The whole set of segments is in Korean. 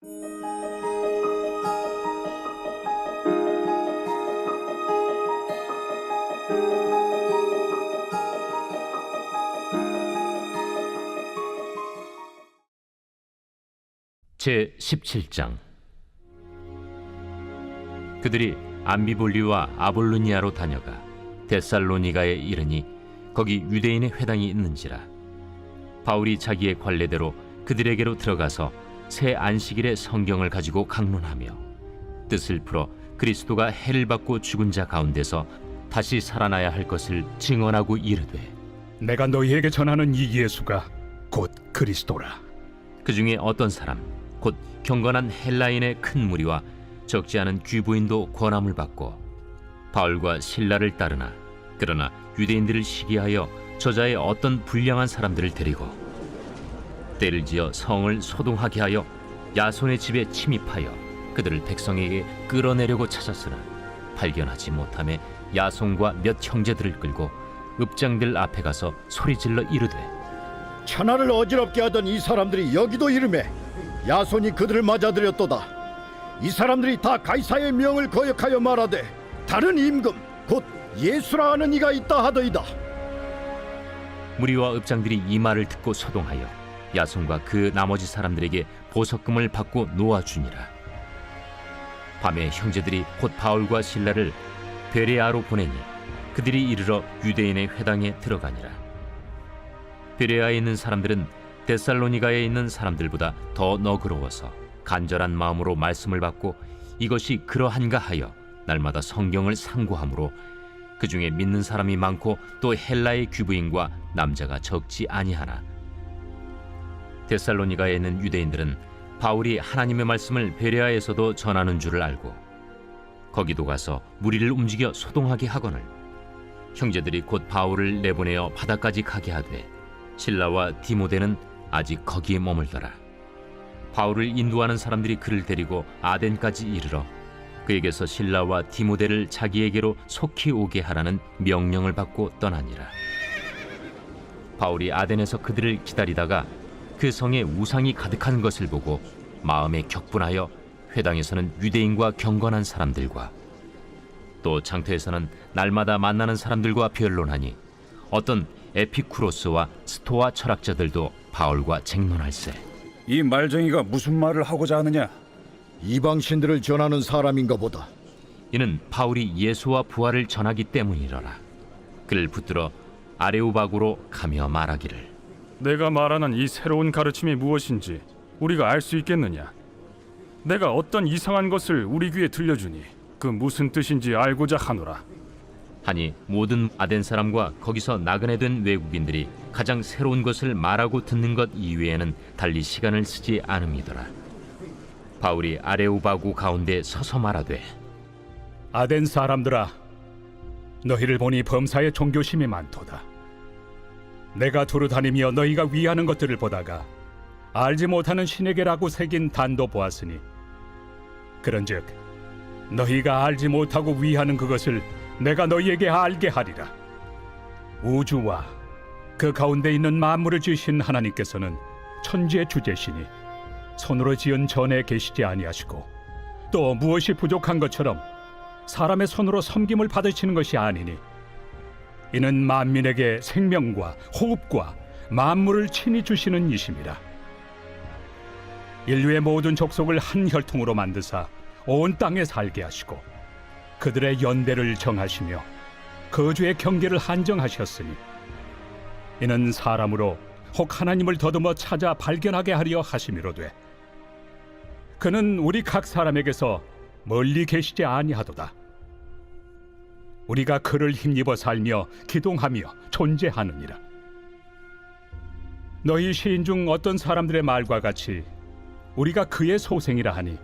제 17장. 그들이 암비볼리와 아볼로니아로 다녀가 데살로니가에 이르니 거기 유대인의 회당이 있는지라. 바울이 자기의 관례대로 그들에게로 들어가서 새 안식일에 성경을 가지고 강론하며 뜻을 풀어 그리스도가 해를 받고 죽은 자 가운데서 다시 살아나야 할 것을 증언하고 이르되, 내가 너희에게 전하는 이 예수가 곧 그리스도라. 그 중에 어떤 사람 곧 경건한 헬라인의 큰 무리와 적지 않은 귀부인도 권함을 받고 바울과 실라를 따르나, 그러나 유대인들을 시기하여 저자의 어떤 불량한 사람들을 데리고 때를 지어 성을 소동하게 하여 야손의 집에 침입하여 그들을 백성에게 끌어내려고 찾았으나 발견하지 못하매 야손과 몇 형제들을 끌고 읍장들 앞에 가서 소리질러 이르되, 천하를 어지럽게 하던 이 사람들이 여기도 이르매 야손이 그들을 맞아들였도다. 이 사람들이 다 가이사의 명을 거역하여 말하되 다른 임금 곧 예수라 하는 이가 있다 하더이다. 무리와 읍장들이 이 말을 듣고 소동하여 야손과 그 나머지 사람들에게 보석금을 받고 놓아주니라. 밤에 형제들이 곧 바울과 실라를 베레아로 보내니 그들이 이르러 유대인의 회당에 들어가니라. 베레아에 있는 사람들은 데살로니가에 있는 사람들보다 더 너그러워서 간절한 마음으로 말씀을 받고 이것이 그러한가 하여 날마다 성경을 상고하므로 그 중에 믿는 사람이 많고 또 헬라의 귀부인과 남자가 적지 아니하나, 데살로니가에 있는 유대인들은 바울이 하나님의 말씀을 베레아에서도 전하는 줄을 알고 거기도 가서 무리를 움직여 소동하게 하거늘 형제들이 곧 바울을 내보내어 바다까지 가게 하되 실라와 디모데는 아직 거기에 머물더라. 바울을 인도하는 사람들이 그를 데리고 아덴까지 이르러 그에게서 실라와 디모데를 자기에게로 속히 오게 하라는 명령을 받고 떠나니라. 바울이 아덴에서 그들을 기다리다가 그 성에 우상이 가득한 것을 보고 마음에 격분하여 회당에서는 유대인과 경건한 사람들과 또 장터에서는 날마다 만나는 사람들과 변론하니 어떤 에피쿠로스와 스토아 철학자들도 바울과 쟁론할세. 이 말쟁이가 무슨 말을 하고자 하느냐? 이방신들을 전하는 사람인가 보다. 이는 바울이 예수와 부활을 전하기 때문이러라. 그를 붙들어 아레오바고로 가며 말하기를, 내가 말하는 이 새로운 가르침이 무엇인지 우리가 알 수 있겠느냐? 내가 어떤 이상한 것을 우리 귀에 들려주니 그 무슨 뜻인지 알고자 하노라. 하니 모든 아덴 사람과 거기서 나그네 된 외국인들이 가장 새로운 것을 말하고 듣는 것 이외에는 달리 시간을 쓰지 않음이더라. 바울이 아레오바고 가운데 서서 말하되, 아덴 사람들아, 너희를 보니 범사에 종교심이 많도다. 내가 두루 다니며 너희가 위하는 것들을 보다가 알지 못하는 신에게라고 새긴 단도 보았으니 그런즉 너희가 알지 못하고 위하는 그것을 내가 너희에게 알게 하리라. 우주와 그 가운데 있는 만물을 지으신 하나님께서는 천지의 주제시니 손으로 지은 전에 계시지 아니하시고 또 무엇이 부족한 것처럼 사람의 손으로 섬김을 받으시는 것이 아니니 이는 만민에게 생명과 호흡과 만물을 친히 주시는 이심이라. 인류의 모든 족속을 한 혈통으로 만드사 온 땅에 살게 하시고 그들의 연대를 정하시며 거주의 경계를 한정하셨으니 이는 사람으로 혹 하나님을 더듬어 찾아 발견하게 하려 하심이로되 그는 우리 각 사람에게서 멀리 계시지 아니하도다. 우리가 그를 힘입어 살며 기동하며 존재하느니라. 너희 시인 중 어떤 사람들의 말과 같이 우리가 그의 소생이라 하니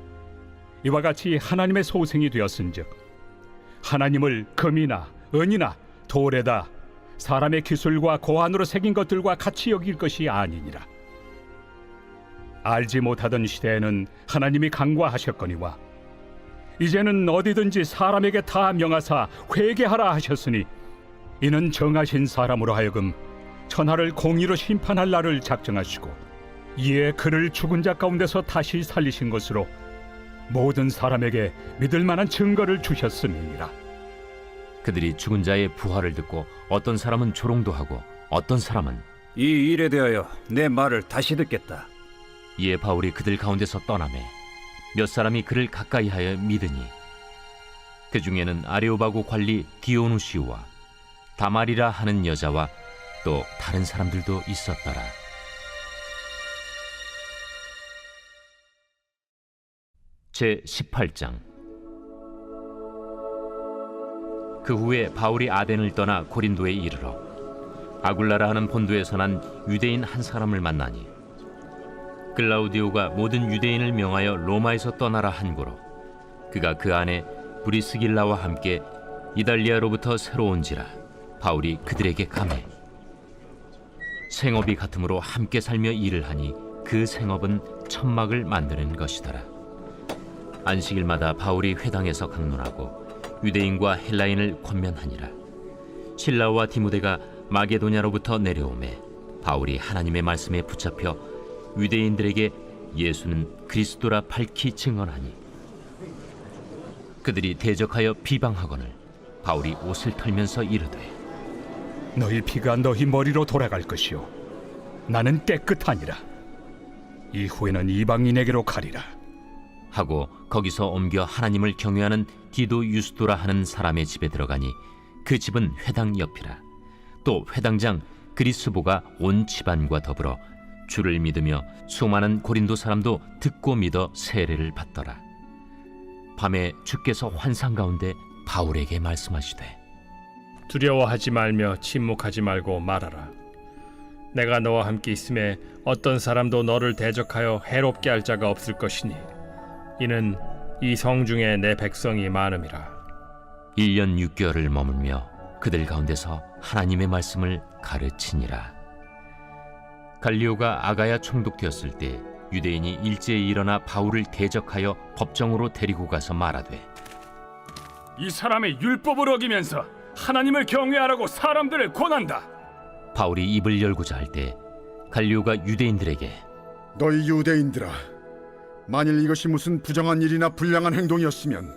이와 같이 하나님의 소생이 되었은즉 하나님을 금이나 은이나 돌에다 사람의 기술과 고안으로 새긴 것들과 같이 여길 것이 아니니라. 알지 못하던 시대에는 하나님이 강구하셨거니와 이제는 어디든지 사람에게 다 명하사 회개하라 하셨으니 이는 정하신 사람으로 하여금 천하를 공의로 심판할 날을 작정하시고 이에 그를 죽은 자 가운데서 다시 살리신 것으로 모든 사람에게 믿을 만한 증거를 주셨음이니라. 그들이 죽은 자의 부활을 듣고 어떤 사람은 조롱도 하고 어떤 사람은 이 일에 대하여 내 말을 다시 듣겠다. 이에 바울이 그들 가운데서 떠나매 몇 사람이 그를 가까이하여 믿으니 그 중에는 아레오바고 관리 디오누시우와 다말이라 하는 여자와 또 다른 사람들도 있었더라. 제 18장. 그 후에 바울이 아덴을 떠나 고린도에 이르러 아굴라라 하는 본도에서 난 유대인 한 사람을 만나니 글라우디오가 모든 유대인을 명하여 로마에서 떠나라 한고로 그가 그 안에 브리스길라와 함께 이달리아로부터 새로 온지라 바울이 그들에게 감해 생업이 같으므로 함께 살며 일을 하니 그 생업은 천막을 만드는 것이더라. 안식일마다 바울이 회당에서 강론하고 유대인과 헬라인을 권면하니라. 실라와 디모데가 마게도냐로부터 내려오매 바울이 하나님의 말씀에 붙잡혀 유대인들에게 예수는 그리스도라 밝히 증언하니 그들이 대적하여 비방하거늘 바울이 옷을 털면서 이르되 너희 피가 너희 머리로 돌아갈 것이요 나는 깨끗하니라. 이후에는 이방인에게로 가리라. 하고 거기서 옮겨 하나님을 경외하는 디도 유스도라 하는 사람의 집에 들어가니 그 집은 회당 옆이라. 또 회당장 그리스보가 온 집안과 더불어 주를 믿으며 수많은 고린도 사람도 듣고 믿어 세례를 받더라. 밤에 주께서 환상 가운데 바울에게 말씀하시되 두려워하지 말며 침묵하지 말고 말하라. 내가 너와 함께 있음에 어떤 사람도 너를 대적하여 해롭게 할 자가 없을 것이니 이는 이 성 중에 내 백성이 많음이라. 1년 6개월을 머물며 그들 가운데서 하나님의 말씀을 가르치니라. 갈리오가 아가야 총독되었을 때 유대인이 일제히 일어나 바울을 대적하여 법정으로 데리고 가서 말하되 이 사람의 율법을 어기면서 하나님을 경외하라고 사람들을 권한다. 바울이 입을 열고자 할 때 갈리오가 유대인들에게 너희 유대인들아, 만일 이것이 무슨 부정한 일이나 불량한 행동이었으면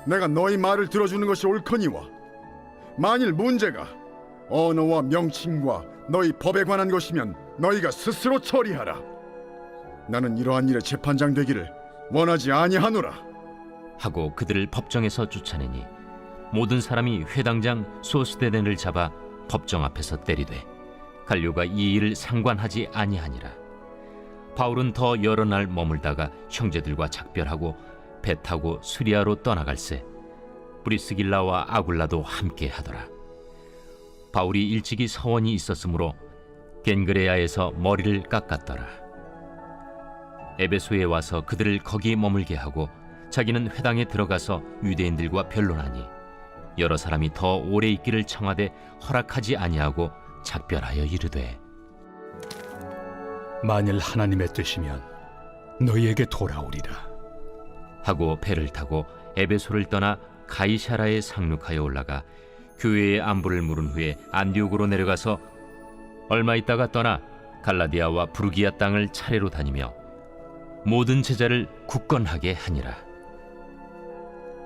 내가 너희 말을 들어주는 것이 옳거니와 만일 문제가 언어와 명칭과 너희 법에 관한 것이면 너희가 스스로 처리하라. 나는 이러한 일에 재판장 되기를 원하지 아니하노라. 하고 그들을 법정에서 쫓아내니 모든 사람이 회당장 소스데덴을 잡아 법정 앞에서 때리되 갈료가 이 일을 상관하지 아니하니라. 바울은 더 여러 날 머물다가 형제들과 작별하고 배 타고 수리아로 떠나갈새 브리스길라와 아굴라도 함께 하더라. 바울이 일찍이 서원이 있었으므로 겐그레아에서 머리를 깎았더라. 에베소에 와서 그들을 거기 머물게 하고 자기는 회당에 들어가서 유대인들과 변론하니 여러 사람이 더 오래 있기를 청하되 허락하지 아니하고 작별하여 이르되 만일 하나님의 뜻이면 너희에게 돌아오리라. 하고 배를 타고 에베소를 떠나 가이사라에 상륙하여 올라가 교회의 안부를 물은 후에 안디옥으로 내려가서 얼마 있다가 떠나 갈라디아와 부르기아 땅을 차례로 다니며 모든 제자를 굳건하게 하니라.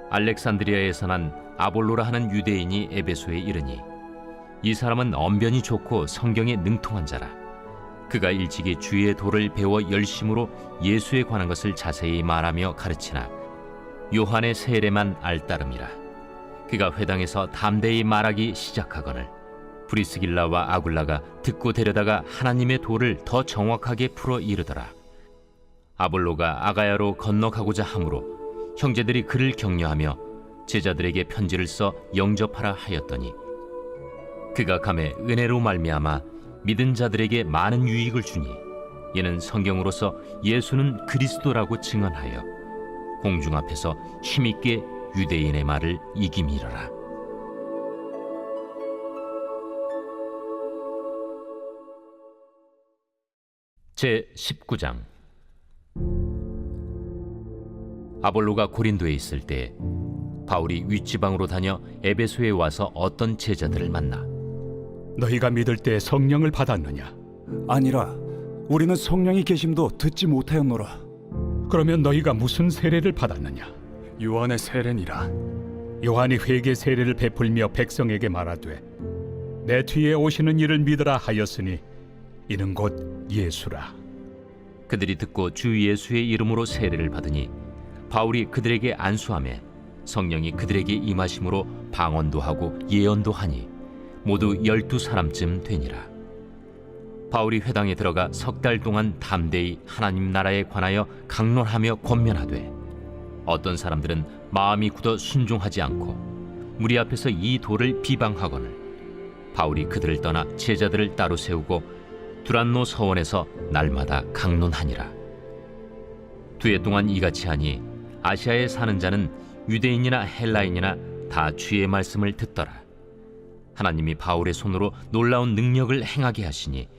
알렉산드리아에서 난 아볼로라 하는 유대인이 에베소에 이르니 이 사람은 언변이 좋고 성경에 능통한 자라. 그가 일찍이 주의 도를 배워 열심으로 예수에 관한 것을 자세히 말하며 가르치나 요한의 세례만 알따름이라. 그가 회당에서 담대히 말하기 시작하거늘 브리스길라와 아굴라가 듣고 데려다가 하나님의 도를 더 정확하게 풀어 이르더라. 아볼로가 아가야로 건너가고자 하므로 형제들이 그를 격려하며 제자들에게 편지를 써 영접하라 하였더니 그가 감에 은혜로 말미암아 믿은 자들에게 많은 유익을 주니 이는 성경으로서 예수는 그리스도라고 증언하여 공중 앞에서 힘있게 유대인의 말을 이김이러라. 제 19장. 아볼로가 고린도에 있을 때 바울이 윗지방으로 다녀 에베소에 와서 어떤 제자들을 만나 너희가 믿을 때 성령을 받았느냐? 아니라 우리는 성령이 계심도 듣지 못하였노라. 그러면 너희가 무슨 세례를 받았느냐? 요한의 세례니라. 요한이 회개 세례를 베풀며 백성에게 말하되 내 뒤에 오시는 이를 믿으라 하였으니 이는 곧 예수라. 그들이 듣고 주 예수의 이름으로 세례를 받으니 바울이 그들에게 안수하매 성령이 그들에게 임하심으로 방언도 하고 예언도 하니 모두 12사람쯤 되니라. 바울이 회당에 들어가 석 달 동안 담대히 하나님 나라에 관하여 강론하며 권면하되 어떤 사람들은 마음이 굳어 순종하지 않고 무리 앞에서 이 도를 비방하거늘 바울이 그들을 떠나 제자들을 따로 세우고 두란노 서원에서 날마다 강론하니라. 2해 동안 이같이 하니 아시아에 사는 자는 유대인이나 헬라인이나 다 주의 말씀을 듣더라. 하나님이 바울의 손으로 놀라운 능력을 행하게 하시니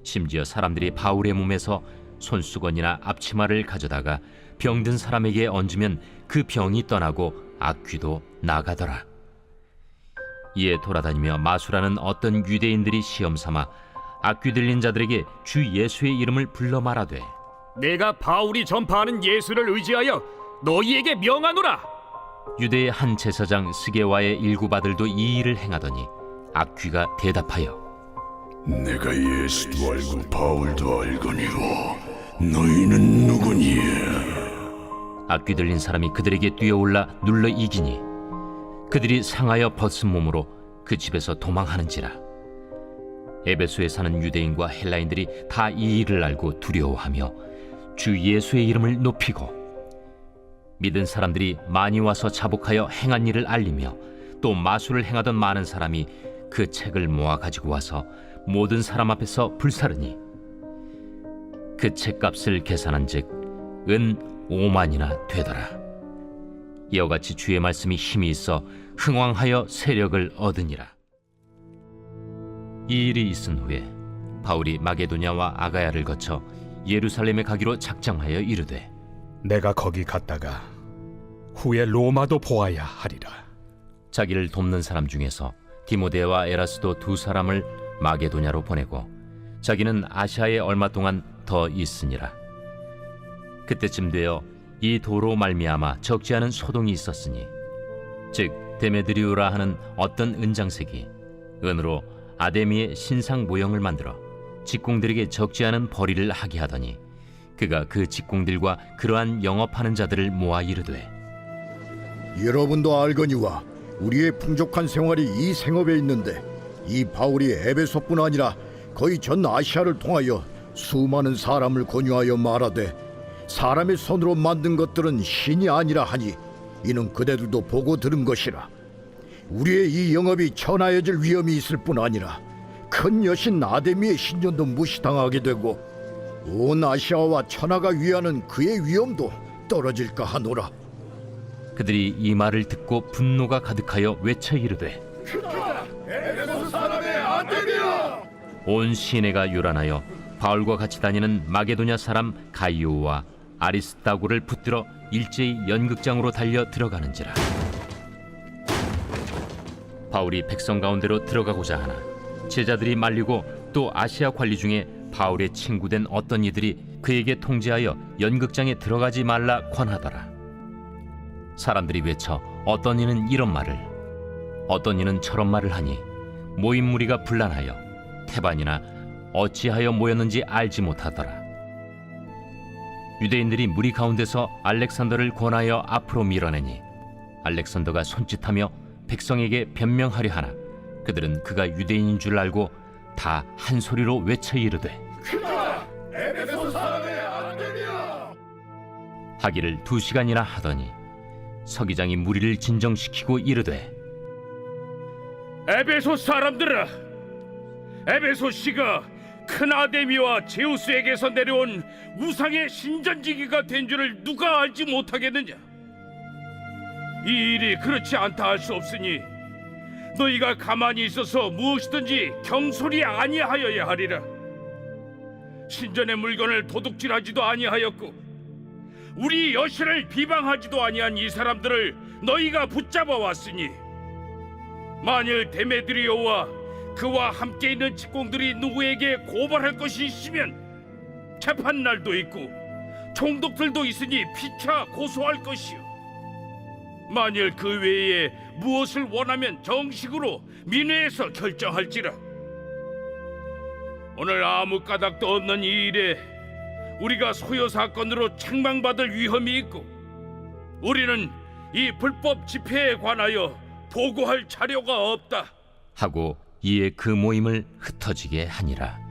심지어 사람들이 바울의 몸에서 손수건이나 앞치마를 가져다가 병든 사람에게 얹으면 그 병이 떠나고 악귀도 나가더라. 이에 돌아다니며 마술하는 어떤 유대인들이 시험삼아 악귀 들린 자들에게 주 예수의 이름을 불러 말하되 내가 바울이 전파하는 예수를 의지하여 너희에게 명하노라. 유대의 한 제사장 스게와의 일곱 아들도 이 일을 행하더니 악귀가 대답하여 내가 예수도 알고 바울도 알거니와 너희는 누구니? 악귀 들린 사람이 그들에게 뛰어올라 눌러 이기니 그들이 상하여 벗은 몸으로 그 집에서 도망하는지라. 에베소에 사는 유대인과 헬라인들이 다 이 일을 알고 두려워하며 주 예수의 이름을 높이고 믿은 사람들이 많이 와서 자복하여 행한 일을 알리며 또 마술을 행하던 많은 사람이 그 책을 모아 가지고 와서 모든 사람 앞에서 불사르니 그 책값을 계산한즉 은 5만이나 되더라. 이와 같이 주의 말씀이 힘이 있어 흥왕하여 세력을 얻으니라. 이 일이 있은 후에 바울이 마게도냐와 아가야를 거쳐 예루살렘에 가기로 작정하여 이르되 내가 거기 갔다가 후에 로마도 보아야 하리라. 자기를 돕는 사람 중에서 디모데와 에라스도 2사람을 마게도냐로 보내고 자기는 아시아에 얼마 동안 더 있으니라. 그때쯤 되어 이 도로 말미암아 적지 않은 소동이 있었으니 즉 데메드리오라 하는 어떤 은장색이 은으로 아데미의 신상 모형을 만들어 직공들에게 적지 않은 벌이를 하게 하더니 그가 그 직공들과 그러한 영업하는 자들을 모아 이르되 여러분도 알거니와 우리의 풍족한 생활이 이 생업에 있는데 이 바울이 에베소뿐 아니라 거의 전 아시아를 통하여 수많은 사람을 권유하여 말하되 사람의 손으로 만든 것들은 신이 아니라 하니 이는 그대들도 보고 들은 것이라. 우리의 이 영업이 천하여질 위험이 있을 뿐 아니라 큰 여신 아데미의 신전도 무시당하게 되고 온 아시아와 천하가 위하는 그의 위엄도 떨어질까 하노라. 그들이 이 말을 듣고 분노가 가득하여 외쳐 이르되 온 시내가 요란하여 바울과 같이 다니는 마게도냐 사람 가이오와 아리스다고를 붙들어 일제히 연극장으로 달려 들어가는지라. 바울이 백성 가운데로 들어가고자 하나 제자들이 말리고 또 아시아 관리 중에 바울의 친구된 어떤 이들이 그에게 통제하여 연극장에 들어가지 말라 권하더라. 사람들이 외쳐 어떤 이는 이런 말을 어떤 이는 저런 말을 하니 모인 무리가 분란하여 태반이나 어찌하여 모였는지 알지 못하더라. 유대인들이 무리 가운데서 알렉산더를 권하여 앞으로 밀어내니 알렉산더가 손짓하며 백성에게 변명하려 하나 그들은 그가 유대인인 줄 알고 다 한 소리로 외쳐 이르되 하기를 2시간이나 하더니 서기장이 무리를 진정시키고 이르되 에베소 사람들아, 에베소 씨가 큰 아데미와 제우스에게서 내려온 우상의 신전지기가 된 줄을 누가 알지 못하겠느냐? 이 일이 그렇지 않다 할 수 없으니 너희가 가만히 있어서 무엇이든지 경솔이 아니하여야 하리라. 신전의 물건을 도둑질하지도 아니하였고 우리 여신을 비방하지도 아니한 이 사람들을 너희가 붙잡아 왔으니 만일 데메드리오와 그와 함께 있는 직공들이 누구에게 고발할 것이 있으면 재판날도 있고 총독들도 있으니 피차 고소할 것이요. 만일 그 외에 무엇을 원하면 정식으로 민회에서 결정할지라. 오늘 아무 까닭도 없는 이 일에 우리가 소요 사건으로 책망받을 위험이 있고 우리는 이 불법 집회에 관하여 보고할 자료가 없다 하고 이에 그 모임을 흩어지게 하니라.